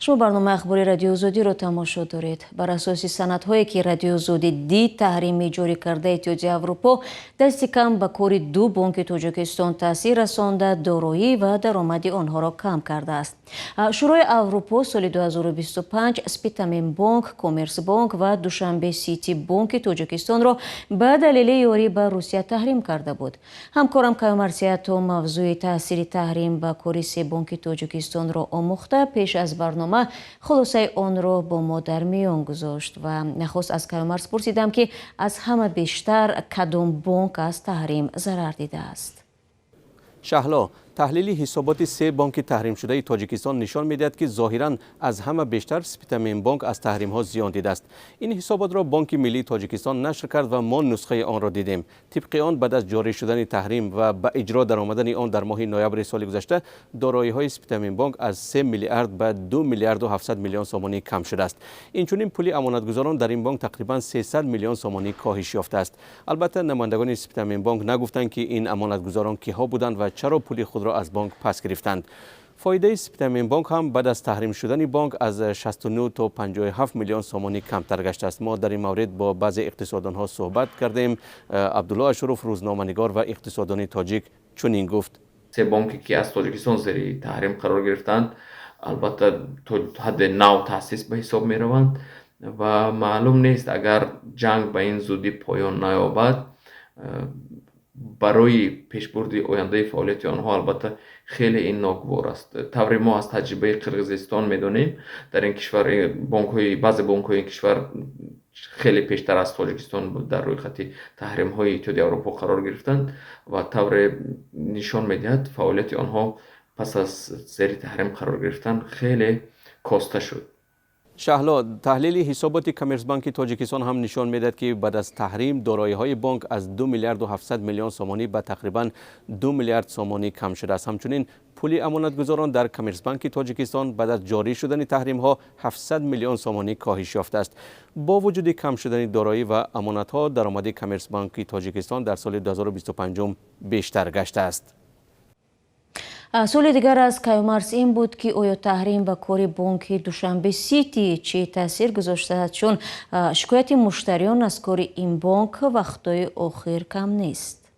شما برنامه اخباری رادیو آزادی رو تماشا دارید. بر اساس سندهایی که رادیو آزادی دید، تحریم جاری کرده اتحادیه اروپا دست کم به کار دو بانک تاجیکستان تاثیر رسانده، دارایی و درآمد آنها را کم کرده است. شورای اروپا سال 2025 سپیتامین بانک، کامرس بانک و دوشنبه سیتی بانک تاجیکستان را به دلیل یاری به روسیه تحریم کرده بود. همکارم کیامرسیاتو موضوع تاثیر تحریم به کار سه بانک تاجیکستان را آموخته پیش از برنامه خلاصه آن را با ما در میان گذاشت و نخست از کیامرس پرسیدم که از همه بیشتر کدام بانک از تحریم ضرر دیده است. شهلا، تحلیل حسابات سه بانک تحریم شده تاجیکستان نشان می‌دهد که ظاهراً از همه بیشتر سپیتامین بانک از تحریم ها زیان دیده است. این حسابات را بانک ملی تاجیکستان نشر کرد و ما نسخه آن را دیدیم. طبق آن بعد از جاری شدن تحریم و به اجرا درآمدن آن در ماه نوامبر سال گذشته، دارایی‌های سپیتامین بانک از 3 میلیارد به 2 میلیارد و 700 میلیون سومانی کم شده است. اینچنین پول امانتگزاران در این بانک تقریباً 300 میلیون سومانی کاهش یافته است. البته نمایندگان سپیتامین بانک نگفتند که این امانتگزاران کیها بودند و چرا پول خود را از بانک پس گرفتند. فایده سپیتامین بانک هم بعد از تحریم شدن بانک از 69 تا 57 میلیون سومانی کمتر گشته است. ما در این مورد با بعضی اقتصاددان ها صحبت کردیم. عبدالله اشرف، روزنامه‌نگار و اقتصاددان تاجیک، چنین گفت: سه بانکی که از تاجیکستان زیر تحریم قرار گرفتند البته تا حد نو تاسیس به حساب می روند و معلوم نیست اگر جنگ به این زودی پایان نیابد برای پیشبرد آینده فعالیت آنها البته خیلی این ناگوار است. طوری ما از تجربه قرقیزستان میدونیم در این کشور بعضی بانک های این کشور خیلی پیشتر از تاجیکستان در روی خط تحریم های اتحادیه اروپا قرار گرفتند و طور نشان میدهد فعالیت آنها پس از زیر تحریم قرار گرفتن خیلی کاسته شد. شهلا، تحلیل حسابات کامرس بانک تاجیکستان هم نشان میدهد که بعد از تحریم دارایی‌های بانک از 2 میلیارد و 700 میلیون سومانی به تقریبا 2 میلیارد سومانی کم شده است. همچنین پول امانتگزاران در کامرس بانک تاجیکستان بعد از جاری شدن تحریم ها 700 میلیون سومانی کاهش یافته است. با وجود کم شدن دارایی و امانت ها، درآمد کامرس بانک تاجیکستان در سال 2025 بیشتر گشته است. سوال دیگر از کیامرس این بود که آیا تحریم به کار بانک دوشنبه سیتی چه تاثیر گذاشته، چون شکایت مشتریان از کار این بانک وقتای آخر کم نیست؟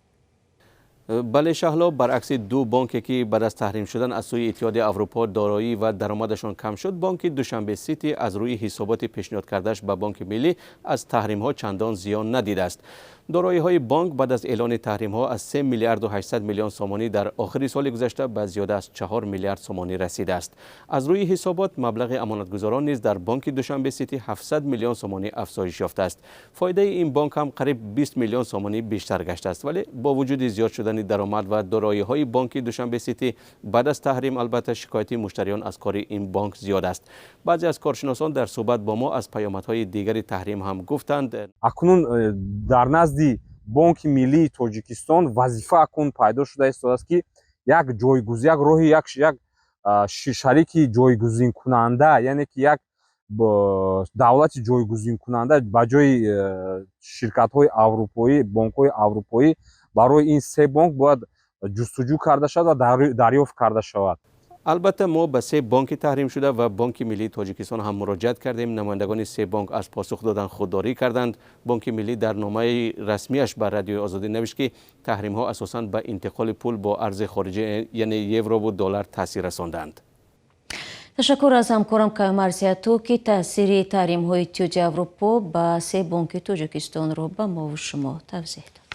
بله شهلا، برعکس دو بانکی که بعد از تحریم شدن از سوی اتحادیه اروپا دارایی و درآمدشان کم شد، بانک دوشنبه سیتی از روی حسابات پیشنهاد کردهش به بانک ملی از تحریم ها چندان زیان ندیده است. دارایی های بانک بعد از اعلان تحریم ها از 3 میلیارد و 800 میلیون سومانی در آخر سال گذشته به زیاده از 4 میلیارد سومانی رسیده است. از روی حسابات مبلغ امانتگزاران نیز در بانک دوشنبه سیتی 700 میلیون سومانی افزایش یافته است. فایده این بانک هم قریب 20 میلیون سومانی بیشتر گشته است. ولی با وجود زیاد شدن درآمد و دارایی های بانک دوشنبه سیتی بعد از تحریم، البته شکایت مشتریان از کار این بانک زیاد است. بعضی از کارشناسان در صحبت با ما از پیامدهای دیگر تحریم هم گفتند: اکنون در نزد بانک ملی تاجیکستان وظیفه اکنون پیدا شده است که یک جایگزین، یک راه، یک شریک جایگزین کننده، یعنی که یک دولت جایگزین کننده به جای شرکت های اروپایی، بانک های اروپایی برای این سه بانک باید جستجو کرده شود و دریافت کرده شود. البته ما به سه بانک تحریم شده و بانک ملی تاجیکستان هم مراجعت کردیم. نمایندگان سه بانک از پاسخ دادن خودداری کردند. بانک ملی در نامه رسمیش بر رادیو آزادی نوشت که تحریم ها اساساً به انتقال پول با ارز خارجی یعنی یورو و دلار تاثیر رساندند. تشکر از همکارم کیامرسیاتو که تاثیر تحریم های اتحادیه اروپا به سه بانک تاجیکستان را به ما و شما توضیح داد.